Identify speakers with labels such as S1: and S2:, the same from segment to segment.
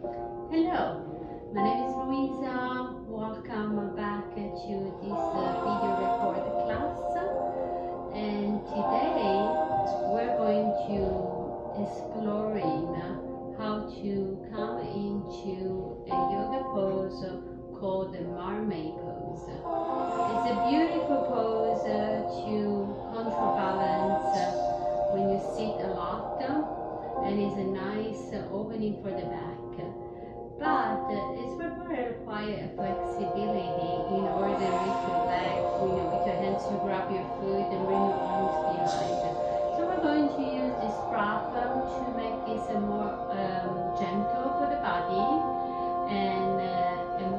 S1: Hello, my name is Luisa. Welcome back to this video record class. And today we're going to exploring how to come into a yoga pose called the mermaid pose. It's a beautiful pose to counterbalance when you sit a lot, and it's a nice opening for the back. But it's require a flexibility in order with your legs, with your hands you grab your foot and bring your arms behind. So we're going to use this prop to make this more gentle for the body, and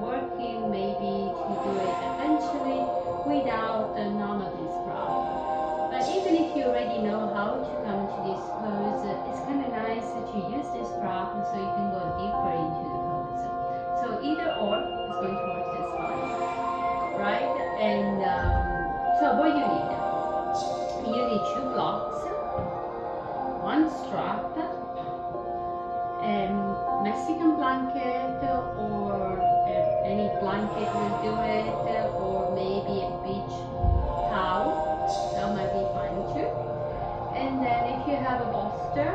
S1: working maybe to do it eventually without none of this prop. But even if you already know how to come to this pose, it's kind of nice to use this prop so you can go deeper into the pose. So either or is going to work just fine, right? And so what you need? You need 2 blocks, 1 strap, Mexican blanket or any blanket will do it, or maybe a beach towel, that might be fine too. And then if you have a bolster,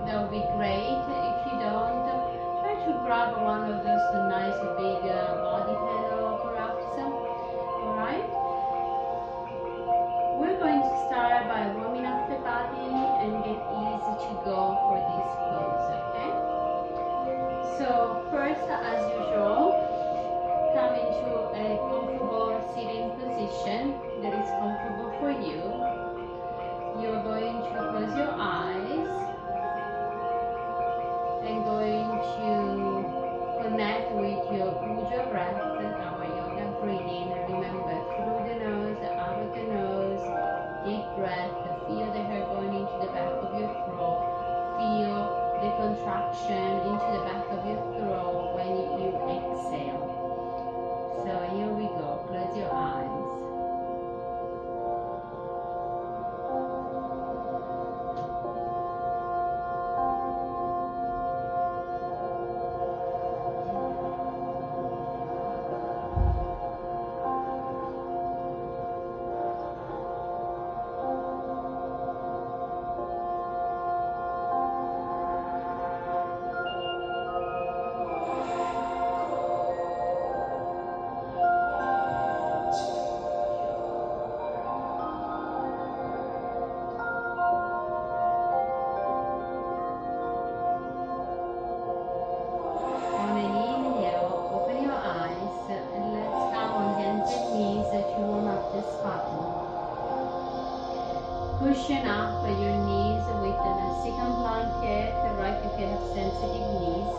S1: that would be great. If you don't, try to grab one of those nice big body panel wraps. Alright? We're going to start by warming up the body and get easy to go for this pose, okay? So first, as usual, come into a comfortable sitting position that is comfortable for you. You're going to close your eyes and going to connect with your Ujjayi breath, our yoga breathing. Remember, through the nose, out of the nose, deep breath. Feel the hair going into the back of your throat. Feel the contraction into the back of your throat when you exhale. So here we go. Close your eyes. Cushion up your knees with a Mexican blanket, right, if you have sensitive knees.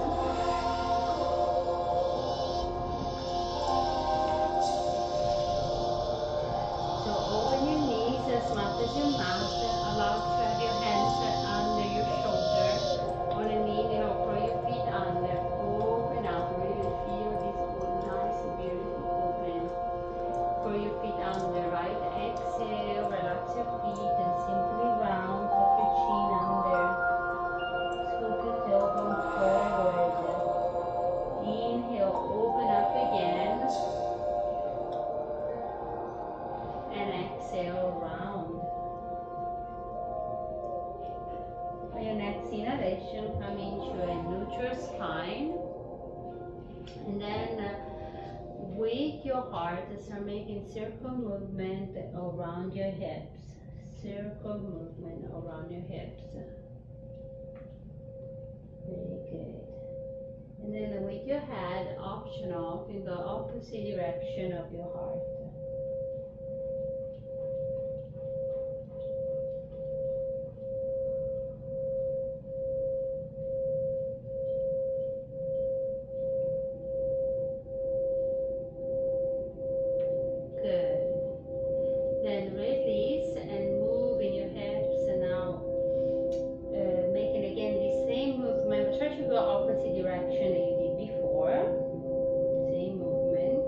S1: So open your knees as much as you must. Allow to have your hands under your shoulder. On an inhale, throw your feet under. Open up. Really feel this nice, beautiful open. Throw your feet under, right? Exhale, relax your feet and simply round. Tuck your chin under. Scoop your tailbone forward. Inhale, open up again. And exhale, round. For your next inhalation, come into a neutral spine. And then with your heart, start making circle movement around your hips. Circle movement around your hips. Very good. And then with your head, optional, you can go opposite direction of your heart. Direction that you did before. Same movement.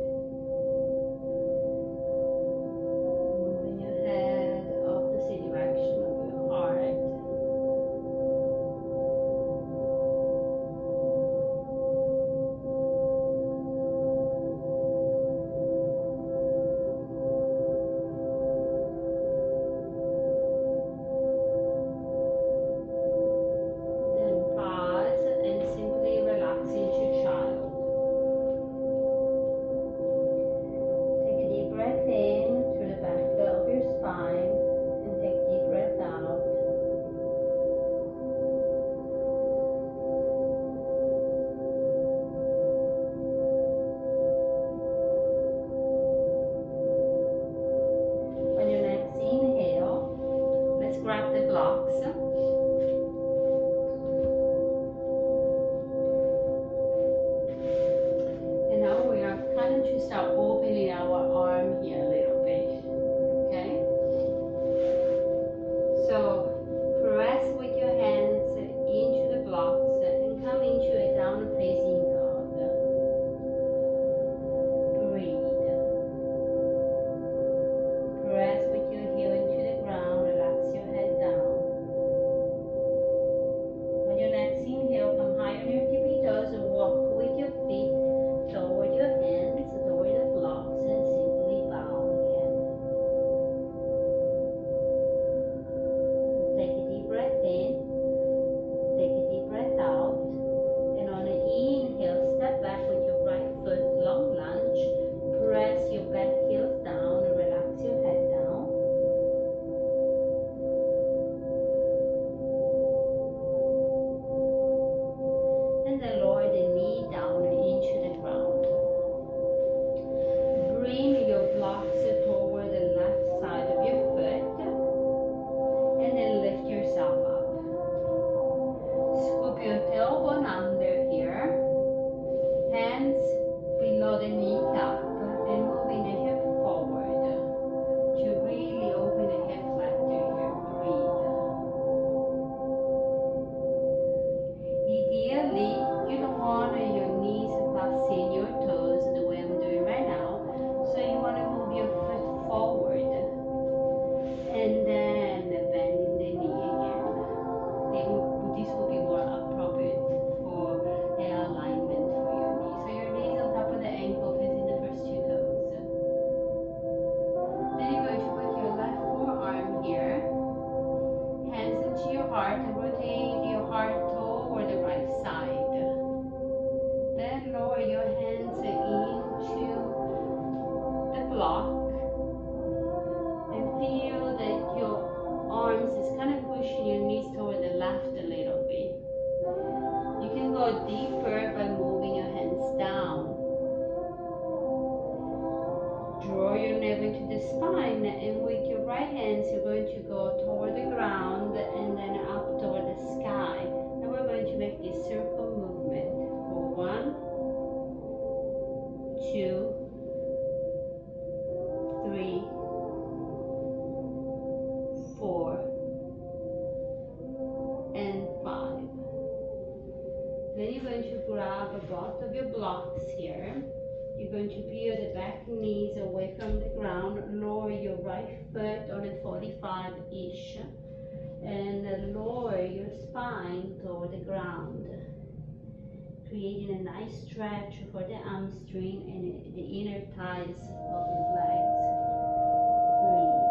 S1: the blocks. And now we are kind of to start opening our arm here a little bit. Okay? So press with your hands into the blocks and come into a down facing dog. Breathe. Press with your heel into the ground, relax your head down. On your next inhale, come high on your tippy toes and walk with your feet toward your hands, toward the blocks, and simply bow again. Take a deep breath in, take a deep breath out, and on an inhale, step back with your right foot, long lunge, press your back heels down and relax your head down. And then lower the knee down into the ground. Bring your blocks toward the left side of your foot and then lift yourself up. Scoop your tailbone under here, hands below the kneecap and moving the hip forward to really open the hip flexor here. Breathe. Ideally, you don't want your knees passing your toes the way I'm doing right now. So you want to move your foot forward and then bending the knee again. This will be more appropriate for the alignment for your knee. So your knees on top of the ankle facing the first two toes. Then you're going to put your left forearm here, hands into your heart, and rotate your heart toward the right side. Then lower your hands into the block and feel that your arms is kind of pushing your knees toward the left a little bit. You can go deeper by moving your hands down. Draw your navel into the spine, and with your right hands you're going to go toward the ground and then up toward the sky. And we're going to make this circle movement for 1, 2, 3, 4, and 5. Then you're going to grab both of your blocks here. You're going to peel the back knees away from the ground, lower your right foot on a 45-ish, and lower your spine toward the ground, creating a nice stretch for the hamstring and the inner thighs of your legs. Breathe.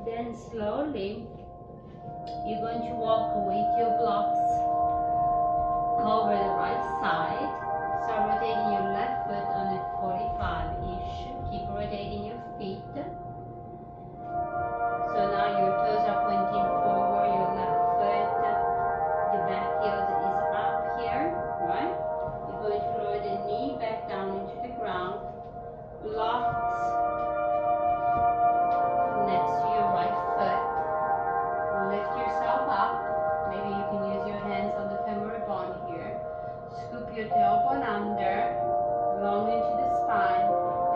S1: Then slowly, you're going to walk with your blocks over the right side. Start rotating your left foot on a 45-ish. Keep rotating your feet. So now your toes are pointing forward, your left foot, the back heel is up here, right? You're going to lower the knee back down into the ground. Blocks next to your right foot. Lift yourself up. Maybe you can use your hands on the femoral bone here. Scoop your tailbone under, long into the spine.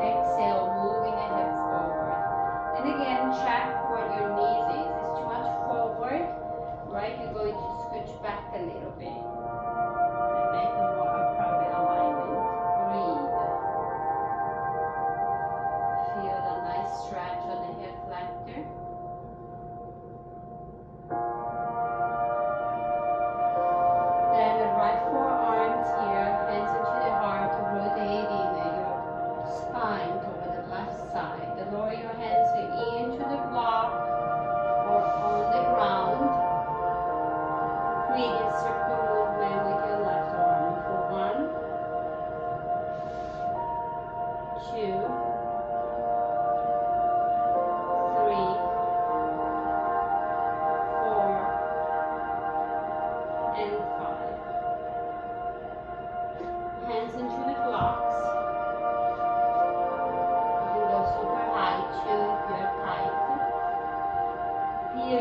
S1: Exhale, moving the hip forward.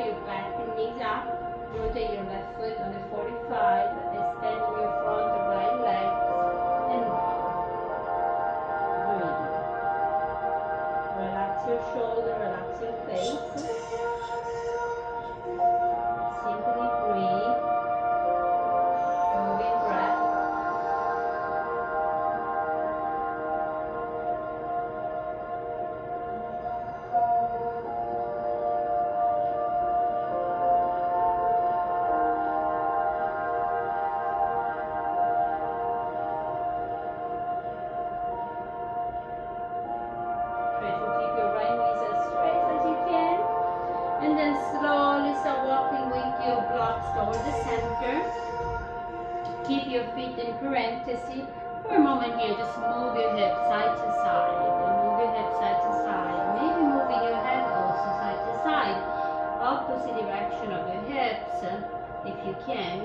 S1: your back and knees up. Rotate your left foot on the 45. Extend your front right leg and breathe. Relax your shoulder, relax your face. Simply breathe. Moving breath. Try to keep your right knees as straight as you can. And then slowly start walking with your blocks toward the center. Keep your feet in parenthesis. For a moment here, just move your hips side to side. Move your hips side to side. Maybe moving your head also side to side. Opposite direction of your hips, if you can.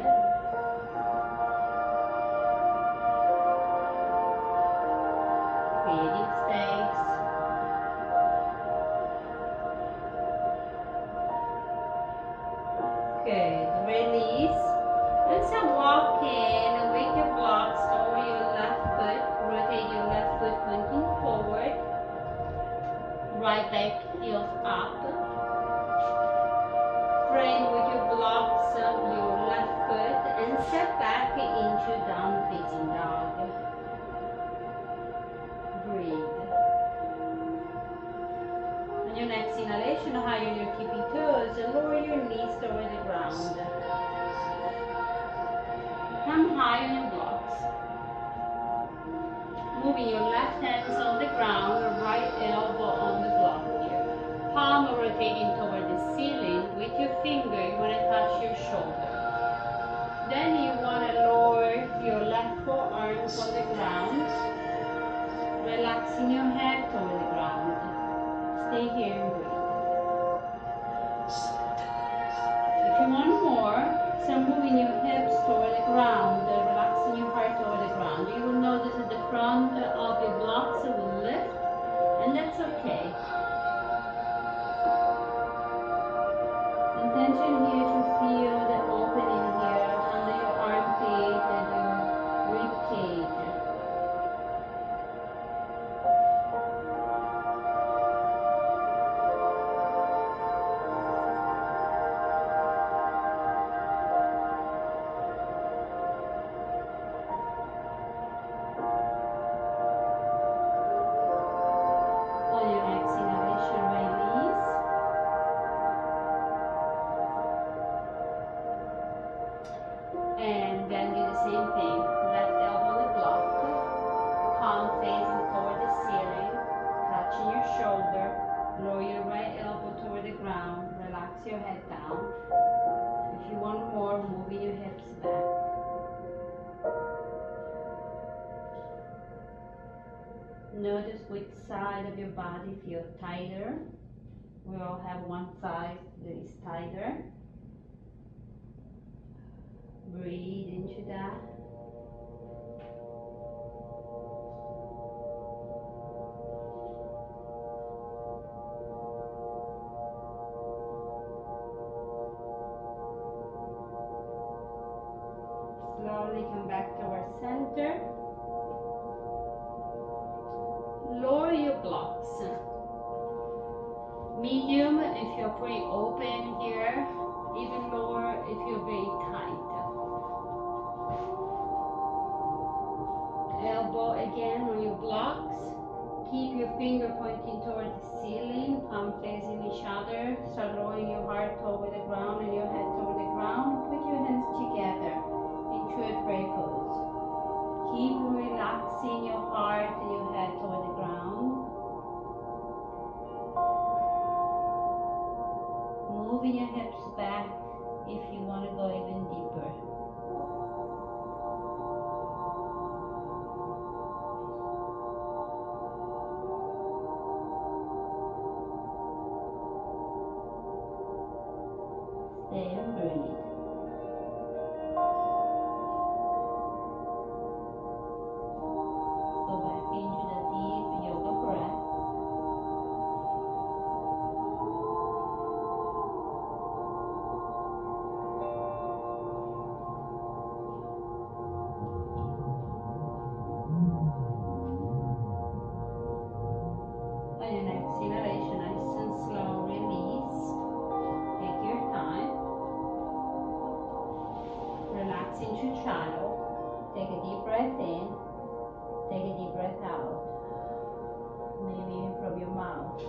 S1: Creating space. Good. Release. And start walking with your blocks over your left foot. Rotate your left foot pointing forward. Right leg heels up. Frame with your blocks your left foot and step back into down facing dog. Breathe. On your next inhalation, high on your tippy toes, lower your knees toward the ground. Come high on your blocks. Moving your left hands on the ground, right elbow on the block here. Palm rotating toward the ceiling. With your finger, you want to touch your shoulder. Then you want to lower your left forearms on the ground, relaxing your head toward the ground. Stay here and breathe. If you want more, start moving your hips toward the ground, relaxing your heart toward the ground. You will notice that the front of your blocks will lift, and that's okay. Intention here to feel the opening here under your armpit and your rib cage. On your next inhalation, release. And then do the same thing. Left elbow on the block. Palm facing toward the ceiling. Touching your shoulder. Lower your right elbow toward the ground. Relax your head down. If you want more, moving your hips back. Notice which side of your body feels tighter. We all have one side that is tighter. Breathe into that. Slowly come back to our center. Lower your blocks. Medium if you're pretty open here. Even lower if you're very tight. Elbow again on your blocks. Keep your finger pointing toward the ceiling, palm facing each other. Start lowering your heart toward the ground and your head toward the ground. Put your hands together into a prayer pose. Keep relaxing your heart and your head toward the ground. Moving your hips back if you want to go even deeper. Stay and breathe. Go back into the deep yoga breath. into child. Take a deep breath in. Take a deep breath out. Maybe even from your mouth.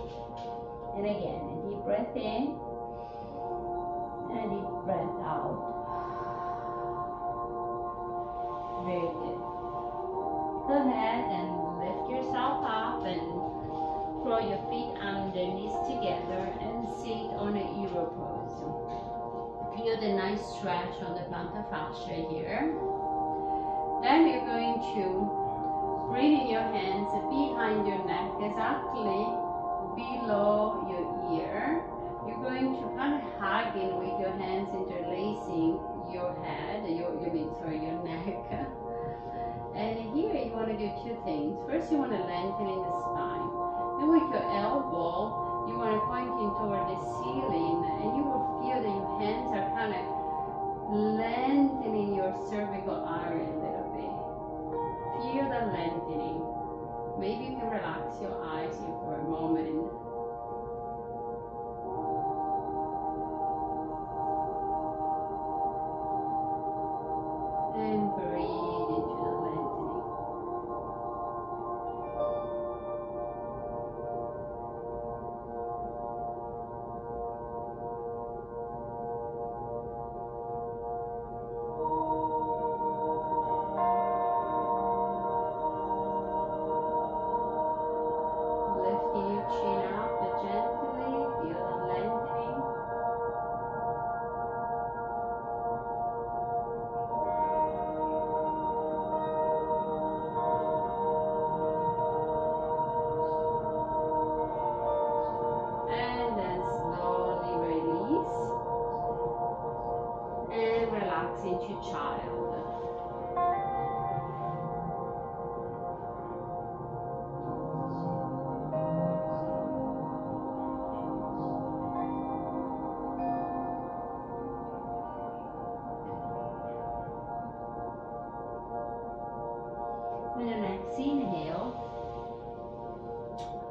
S1: And again, a deep breath in. And a deep breath out. Very good. Go ahead and lift yourself up and throw your feet underneath together and sit on a hero pose. Feel the nice stretch on the plantar fascia here. Then you're going to bring your hands behind your neck, exactly below your ear. You're going to kind of hug in with your hands interlacing your head, your neck. And here you want to do two things. First, you want to lengthen in the spine. Then with your elbow, you want to point in toward the ceiling, and you will feel that your hands are kind of lengthening your cervical area a little bit. Feel the lengthening. Maybe you can relax your eyes here for a moment. And breathe into the lengthening. Lifting your chin up gently, feel the lengthening. And then slowly release and relax into child. With the next inhale,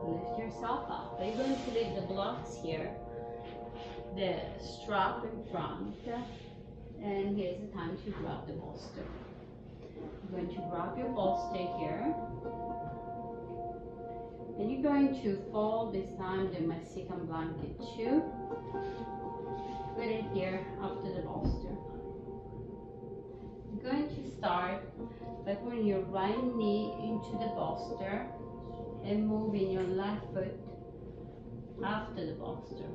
S1: lift yourself up. You're going to leave the blocks here, the strap in front, and here's the time to grab the bolster. You're going to grab your bolster here, and you're going to fold this time the Mexican blanket too. Put it here after the bolster. You're going to start by putting your right knee into the bolster and moving your left foot after the bolster.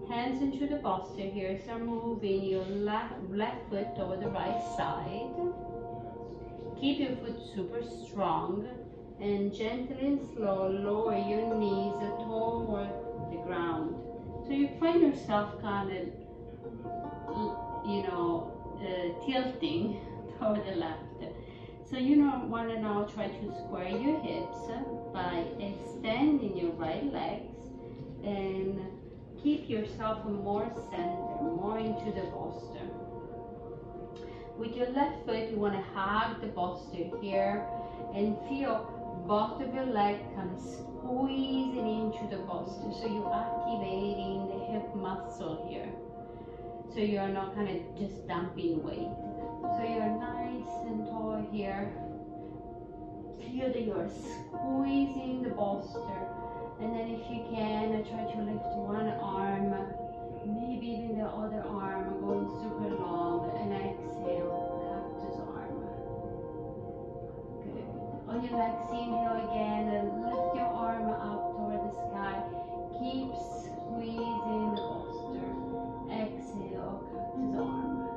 S1: Hands into the bolster here, so moving your left foot over the right side. Keep your foot super strong and gently and slow lower your knees toward the ground. So you find yourself kind of, tilting toward the left. So you want to now try to square your hips by extending your right legs and keep yourself more center, more into the bolster. With your left foot, you want to hug the bolster here and feel both of your legs kind of squeezing into the bolster. So you're activating the hip muscle here. So you are not kind of just dumping weight. So you're nice and tall here. Feel that you're squeezing the bolster. And then if you can, try to lift one arm, maybe even the other arm, going super long, and exhale, cactus arm. Good. On your next inhale again, and lift your arm up toward the sky. Keep squeezing the bolster. Exhale, cactus arm.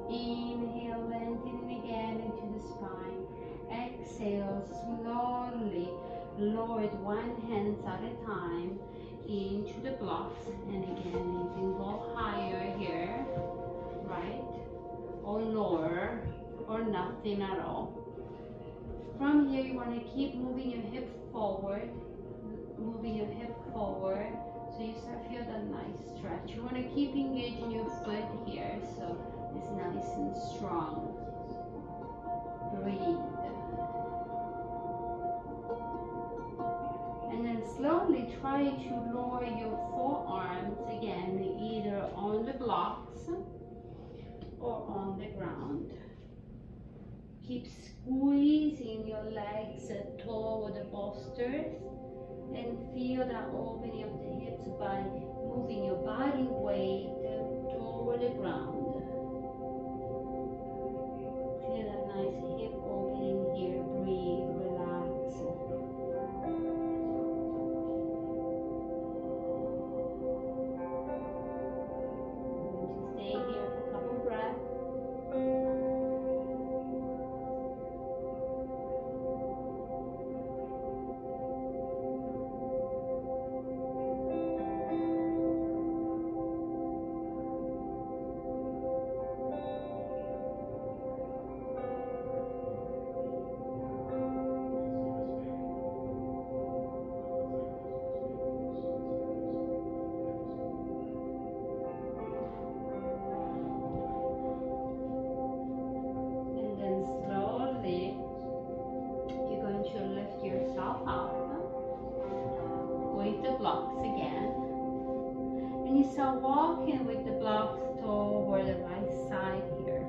S1: Inhale, lengthening again into the spine. Exhale, slowly lower it one hand at a time into the blocks. And again, you can go higher here, right? Or lower, or nothing at all. From here, you want to keep moving your hip forward, so you start feel that nice stretch. You want to keep engaging your foot here, so it's nice and strong. Breathe. And then slowly try to lower your forearms again, either on the blocks or on the ground. Keep squeezing your legs toward the bolsters and feel that opening of the hips by moving your body weight toward the ground. Feel that nice hip opening here. Breathe, relax. Stay here for a couple breaths. Blocks again, and you start walking with the blocks toward the right side here.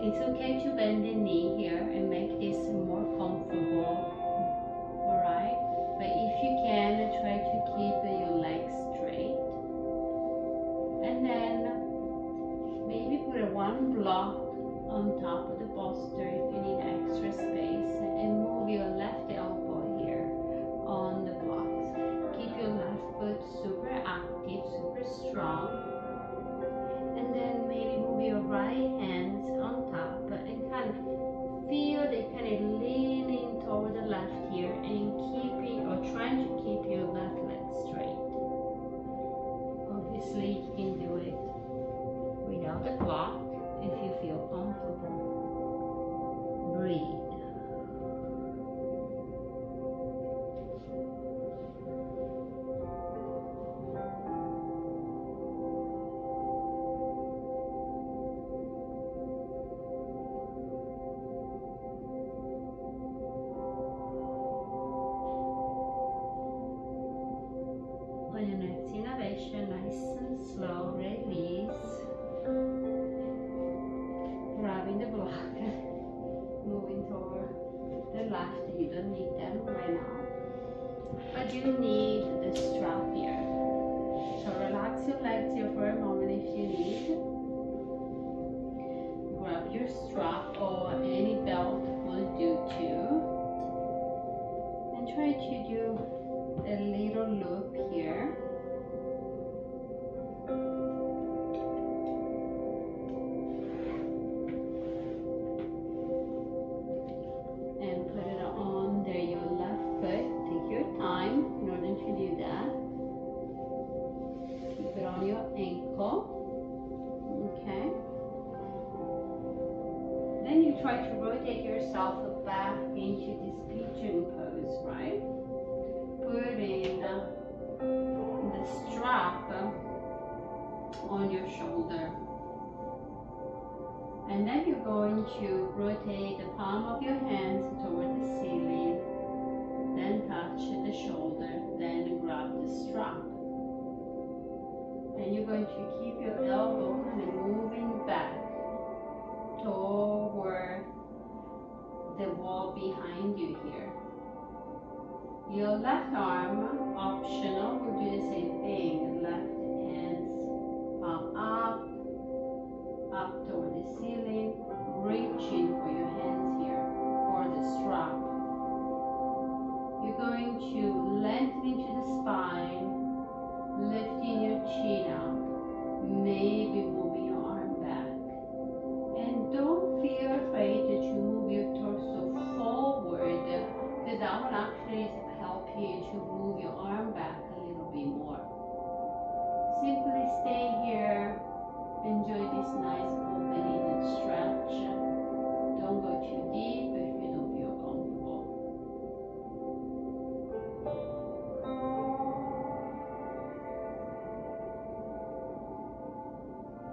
S1: It's okay to bend the knee here and make this more comfortable, alright? But if you can, try to keep your legs straight, and then maybe put one block on top of the bolster if you need extra space, and move your left elbow here on the blocks. Keep your left foot super active, super strong, and then maybe move your right hands on top and kind of feel they kind of leaning toward the left here and keeping or trying to keep your left leg straight. Obviously you can do it without the block if you feel comfortable. Breathe. On your next inhalation, nice and slow, release. Grabbing the block, moving toward the left. You don't need them right now, but you need the strap here. So relax your legs here for a moment if you need. Grab your strap or any belt will do too, and try to do a little loop here. And put it under your left foot. Take your time in order to do that. Keep it on your ankle. Okay. Then you try to rotate yourself back into this pigeon pose, right? Putting the strap on your shoulder, and then you're going to rotate the palm of your hands toward the ceiling, then touch the shoulder, then grab the strap, and you're going to keep your elbow kind of moving back toward the wall behind you here. Your left arm, optional, will do the same thing. Left hands palm up toward the ceiling, reaching for your hands here, for the strap. You're going to lengthen into the spine, lifting your chin up, maybe moving your arm back. And don't feel afraid that you move your torso forward, because that will actually help you to move your arm back a little bit more. Simply stay here, enjoy this nice opening and stretch. Don't go too deep if you don't feel comfortable.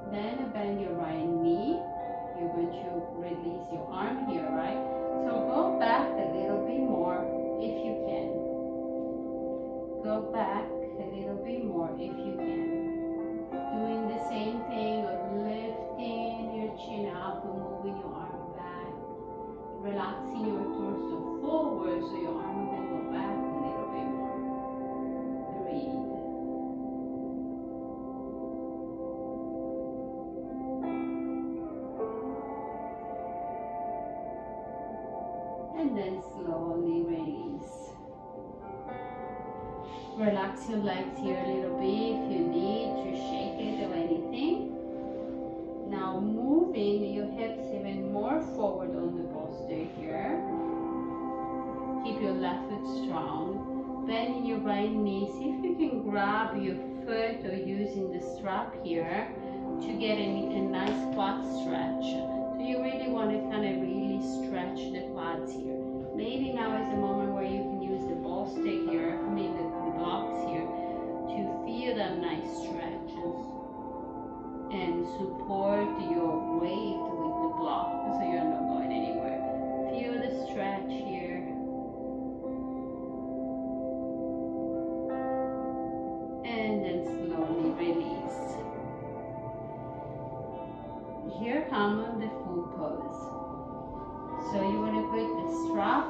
S1: Then bend your right knee. You're going to release your arm here, right? So go back a little bit more if you can. Go back a little bit more if you can. relaxing your torso forward so your arm can go back a little bit more. Breathe. And then slowly release. Relax your legs here a little bit if you need to shake it or anything. Now moving your hips even more forward on the posture here. Keep your left foot strong. Bending your right knee. See if you can grab your foot or using the strap here to get a nice quad stretch. So you really want to kind of really stretch the quads here. Maybe now is the moment where you can use the ball stick here, I mean the blocks here, to feel that nice stretch and support your weight with the block so you're not going anywhere. Feel the stretch here. And then slowly release. Here comes the full pose. So you want to put the strap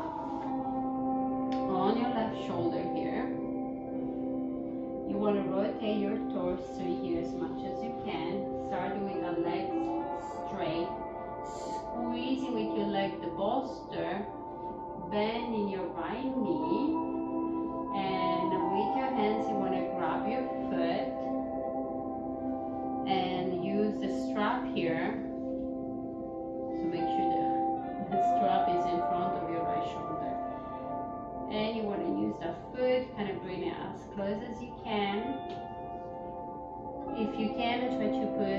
S1: on your left shoulder here. You want to rotate your torso here as much as you can. Start with the legs straight. Squeezing with your leg the bolster. Bending your right knee. And with your hands you want to grab your foot. And use the strap here. So make sure the strap is in front of your right shoulder. And you want to use the foot, kind of bring it as close as you can. If you can, try to put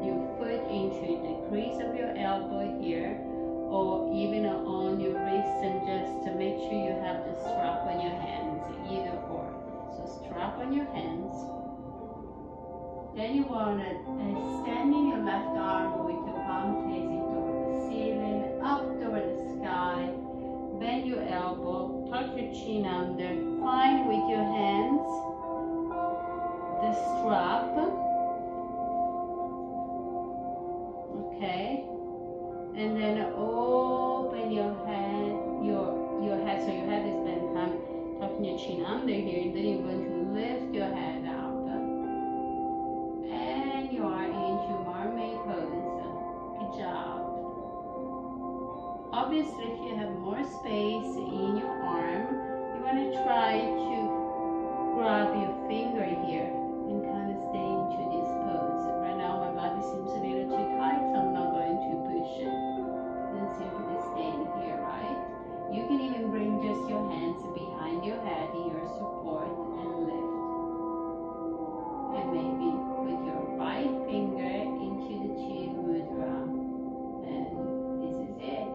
S1: your foot into the crease of your elbow here, or even on your wrist, and just to make sure you have the strap on your hands, either or. So strap on your hands. Then you want to extend your left arm with your palm facing toward the ceiling, up toward the sky. Bend your elbow, tuck your chin under. Find with your hands the strap. Okay. And then open your head, your head, so your head is bent down, tucking your chin under here, and then you're going to lift your head up. And you are into mermaid pose. Good job. Obviously, if you have more space in your arm, you want to try to grab your finger here and kind of stay into this pose. Right now, my body seems a little too tight, so I'm not going to push it. And simply staying here, right? You can even bring just your hands behind your head in your support and lift. And maybe put your right finger into the Chitta Mudra. And this is it.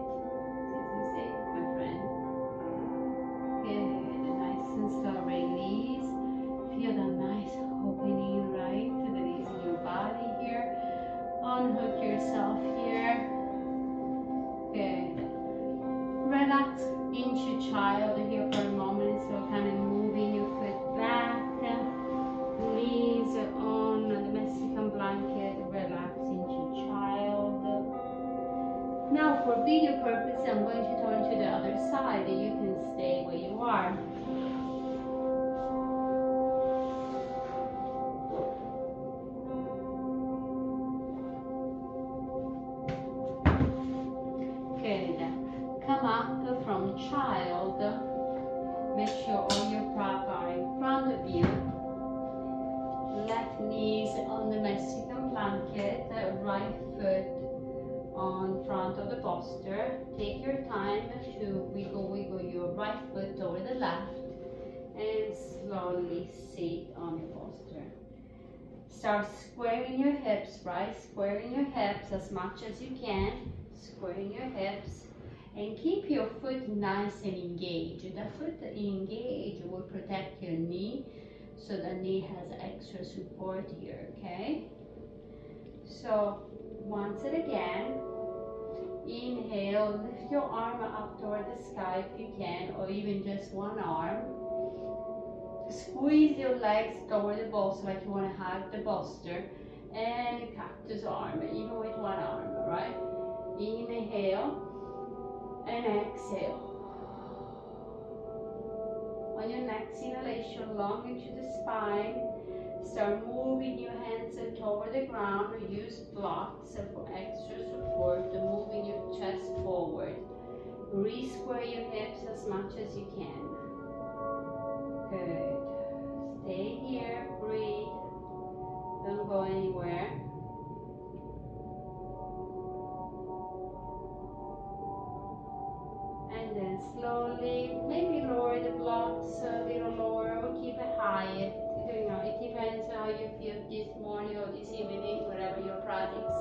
S1: This is it, my friend. Good. Nice and slow release. Feel the nice opening, right? That is in your body here. Unhook yourself here. Good. Relax into child here for a moment. So kind of moving your foot back. Knees on the Mexican blanket. Relax into child. Now for video purpose, I'm going to turn to the other side. You can stay where you are. Good. Come up from child. Make sure all your props are in front of you. Left knees on the Mexican blanket, right foot on front of the posture. Take your time to wiggle your right foot over the left and slowly sit on your posture. Start squaring your hips, right? Squaring your hips as much as you can. Squaring your hips. And keep your foot nice and engaged. The foot engaged will protect your knee, so the knee has extra support here, okay? So, once and again, inhale, lift your arm up toward the sky if you can, or even just one arm. Squeeze your legs toward the bolster like you want to hug the bolster, and cactus arm, even with one arm, right? Inhale. and exhale. On your next inhalation, long into the spine, start moving your hands toward the ground, or use blocks for extra support, moving your chest forward. Re-square your hips as much as you can. Good. Stay here, breathe. Don't go anywhere. And then slowly, maybe lower the blocks a little lower or keep it high. You know, it depends how you feel this morning or this evening, whatever your practice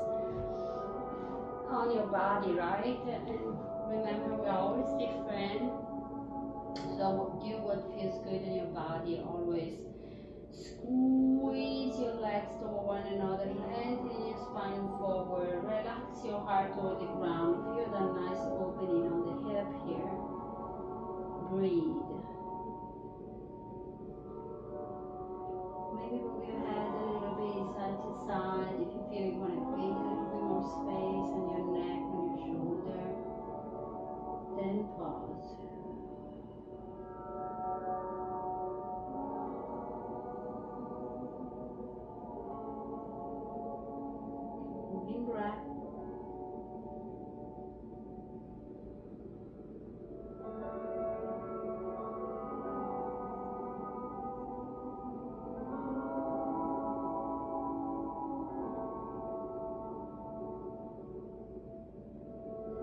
S1: on your body, right? And remember, we're always different. So do what feels good in your body. Always squeeze your legs toward one another, lengthen your spine forward, relax your heart toward the ground. Feel that nice opening on the hip here. Breathe. Maybe move your head a little bit side to side if you feel you want to create a little bit more space on your neck, on your shoulder. Then pause. Moving breath.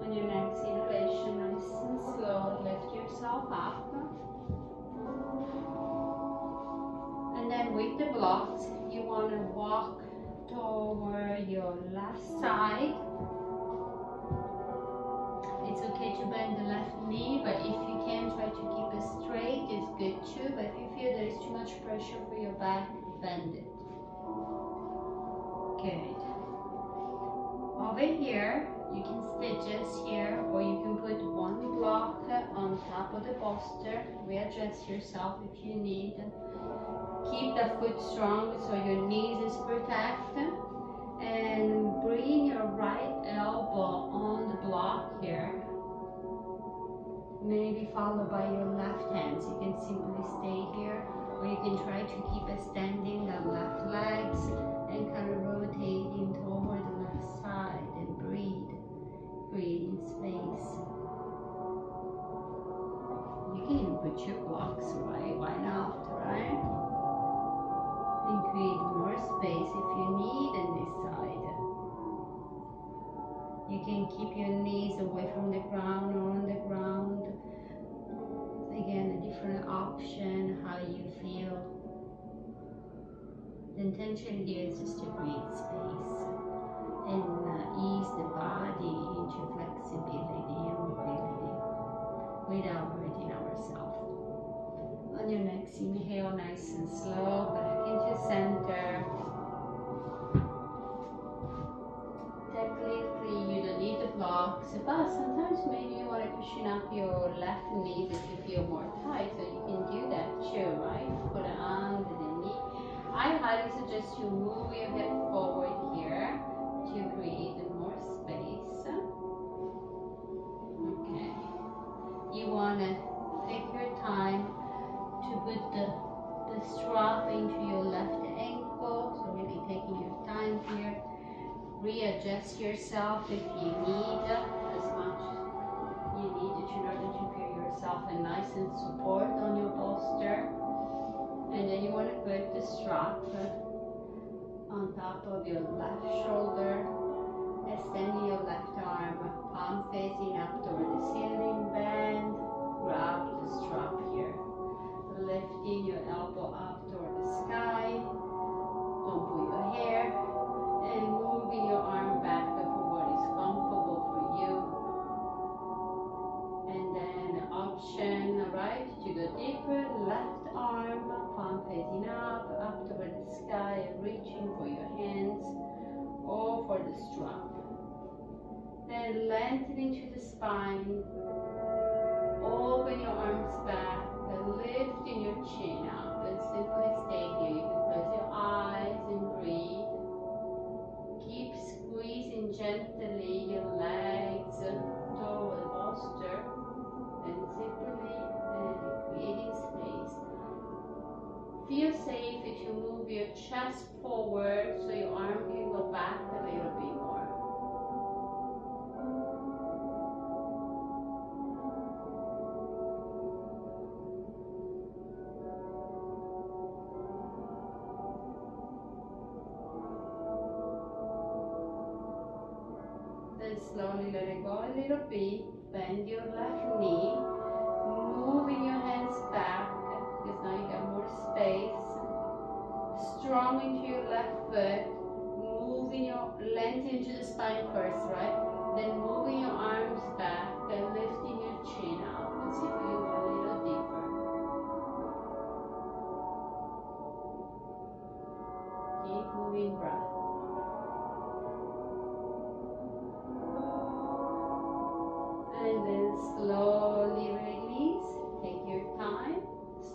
S1: On your next inhalation, nice and slow, lift yourself up. And then with the blocks, you want to walk toward your left side. It's okay to bend the left knee, but if you can, try to keep it straight. It's good too, but if you feel there is too much pressure for your back, bend it. Good. Over here, you can stitches here, or you can put one block on top of the bolster. Readjust yourself if you need. Keep the foot strong so your knees is protected. And bring your right elbow on the block here. Maybe followed by your left hand. So you can simply stay here, or you can try to keep it standing, the left legs, and kind of rotating toward the left side, and breathe. Breathe in space. You can even put your blocks away, why not, right? And create more space if you need on this side. You can keep your knees away from the ground or on the ground. Again, a different option, how you feel. The intention here is just to create space and ease the body into flexibility and mobility without hurting ourselves. On your next inhale, nice and slow, back into center. Technically, you don't need the blocks, but sometimes maybe you want to cushion up your left knee if you feel more tight, so you can do that too, right? Put it under the knee. I highly suggest you move your hip forward here to create more space. Okay. You want to take your time to put the strap into your left ankle, so really taking your time here. Readjust yourself if you need as much you need it in order to feel yourself a nice and support on your bolster. And then you want to put the strap on top of your left shoulder, extending your left arm, palm facing up toward the ceiling, bend, grab the strap here. Lifting your elbow up toward the sky, don't pull your hair, and moving your arm back for what is comfortable for you. And then option, right, to go deeper, left arm, palm facing up toward the sky, reaching for your hands or for the strap. Then lengthening to the spine, open your arms back, lifting your chin up, and simply stay here. You can close your eyes and breathe. Keep squeezing gently your legs toward the bolster. feel safe if you move your chest forward so your arm can go back a little bit more. Then slowly let it go a little bit. Bend your left knee. Moving your hands back because now you got more space. Strong into your left foot. Moving your length into the spine first, right? Then moving your arms back and lifting your chin up. Let's see if we can go a little deeper. Keep moving breath. And then slowly release. Take your time.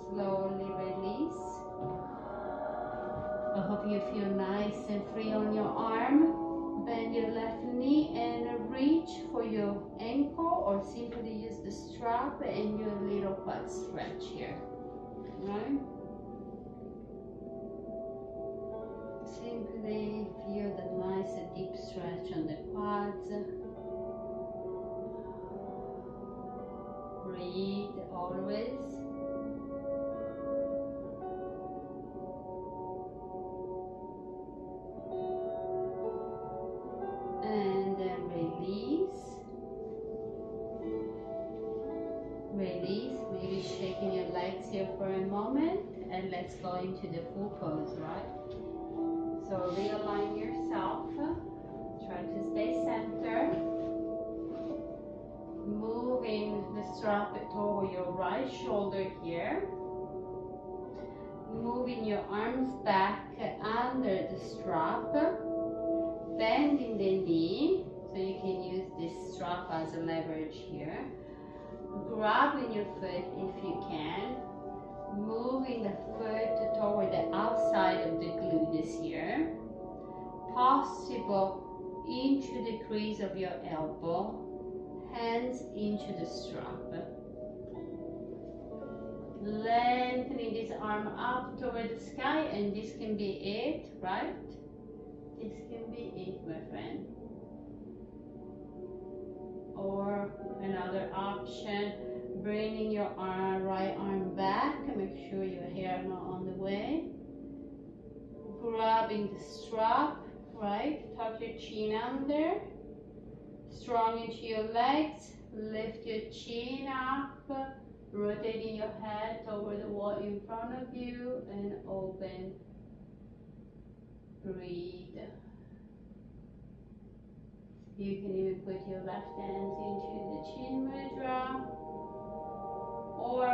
S1: Slowly release. I hope you feel nice and free on your arm. Bend your left knee and reach for your ankle, or simply use the strap and your little quad stretch here. Right? Simply feel the nice deep stretch on the quads. Breathe always. And then release. Release. Maybe shaking your legs here for a moment. And let's go into the full pose, right? So realign yourself. Try to stay centered. Moving the strap toward your right shoulder here. Moving your arms back under the strap. Bending the knee, so you can use this strap as a leverage here. Grabbing your foot if you can. Moving the foot toward the outside of the gluteus here. Possible into the crease of your elbow. Hands into the strap. Lengthening this arm up toward the sky, and this can be it, right? This can be it, my friend. Or another option, bringing your right arm back and make sure your hair is not on the way. Grabbing the strap, right? Tuck your chin under. Strong into your legs, lift your chin up, rotating your head toward the wall in front of you, and open. Breathe. You can even put your left hand into the chin mudra, or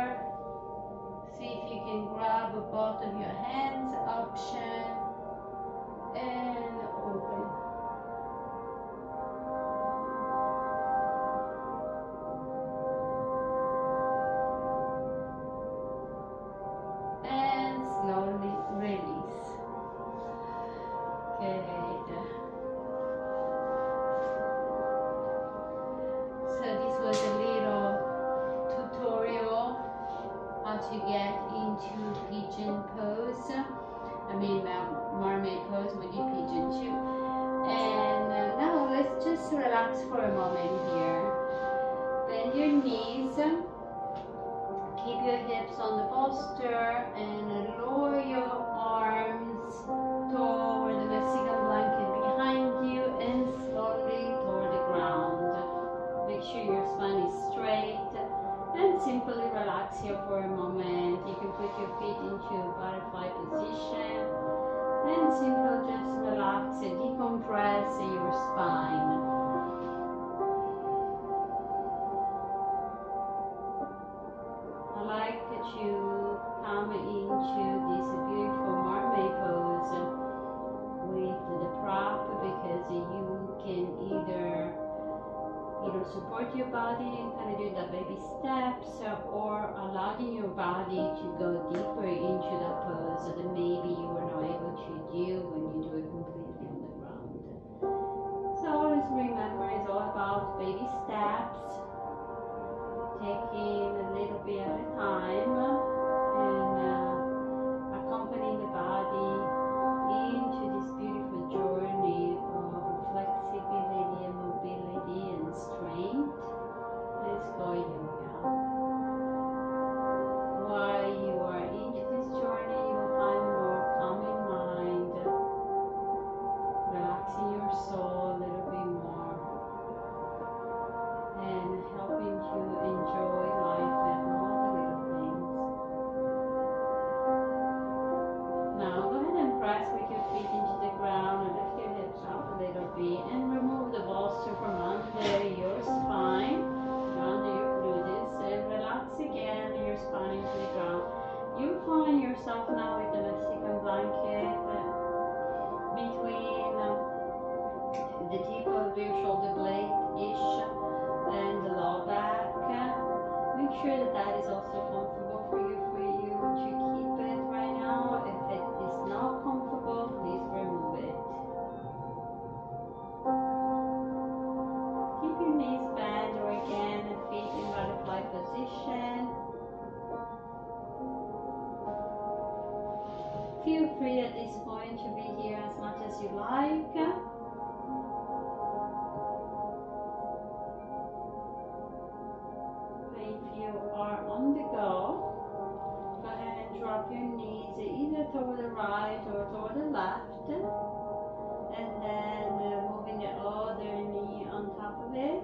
S1: see if you can grab both of your hands, option, and open. Slowly release. Good. So this was a little tutorial how to get into pigeon pose. I mean mermaid pose, we do pigeon too. And now let's just relax for a moment here. Bend your knees. Keep your hips on the bolster and lower your arms toward the Mexican blanket behind you and slowly toward the ground. Make sure your spine is straight and simply relax here for a moment. You can put your feet into a butterfly position and simply just relax and decompress your spine. To come into this beautiful mermaid pose with the prop, because you can either support your body and kind of do the baby steps, or allowing your body to go deeper into that pose that maybe you were not able to do when you do it completely on the ground. So always remember, it's all about baby steps, taking a little bit at a time, and press with your feet into the ground and lift your hips up a little bit and remove the bolster from under your spine, under your glutes, and relax again your spine into the ground. You find yourself now with the Mexican blanket between the tip of your shoulder blade-ish and the low back. Make sure that that is also comfortable for you to keep it right now. If it is not comfortable, please remove it. Keep your knees bent or again feet in butterfly position. Feel free at this point to be here as much as you like. If you are on the go, go ahead and drop your knees either toward the right or toward the left, and then moving the other knee on top of it,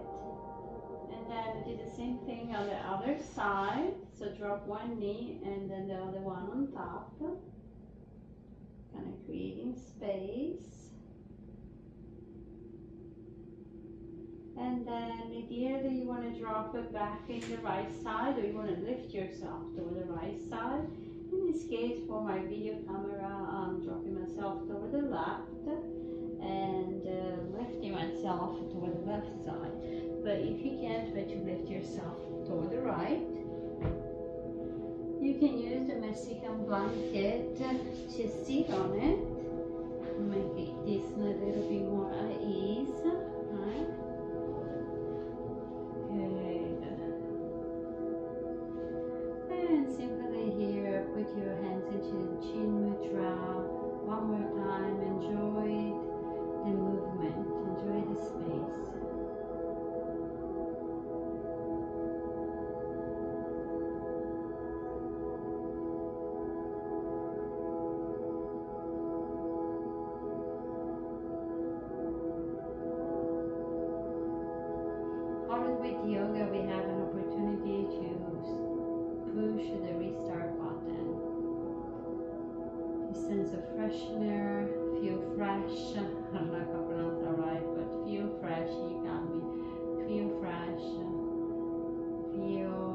S1: and then do the same thing on the other side. So drop one knee and then the other one on top, kind of creating space. And then ideally you want to drop it back in the right side, or you want to lift yourself toward the right side. In this case, for my video camera, I'm dropping myself toward the left and lifting myself toward the left side. But if you can't, try to lift yourself toward the right. You can use the Mexican blanket to sit on it, make this a little bit more at ease. Right? And simply here, put your hands into the chin mudra. One more time, enjoy the movement, enjoy the space. Always with yoga, we have an opportunity to push the restart button. A sense of freshener, feel fresh. I'm not gonna pronounce that right, but feel fresh. You got me. Feel fresh. Feel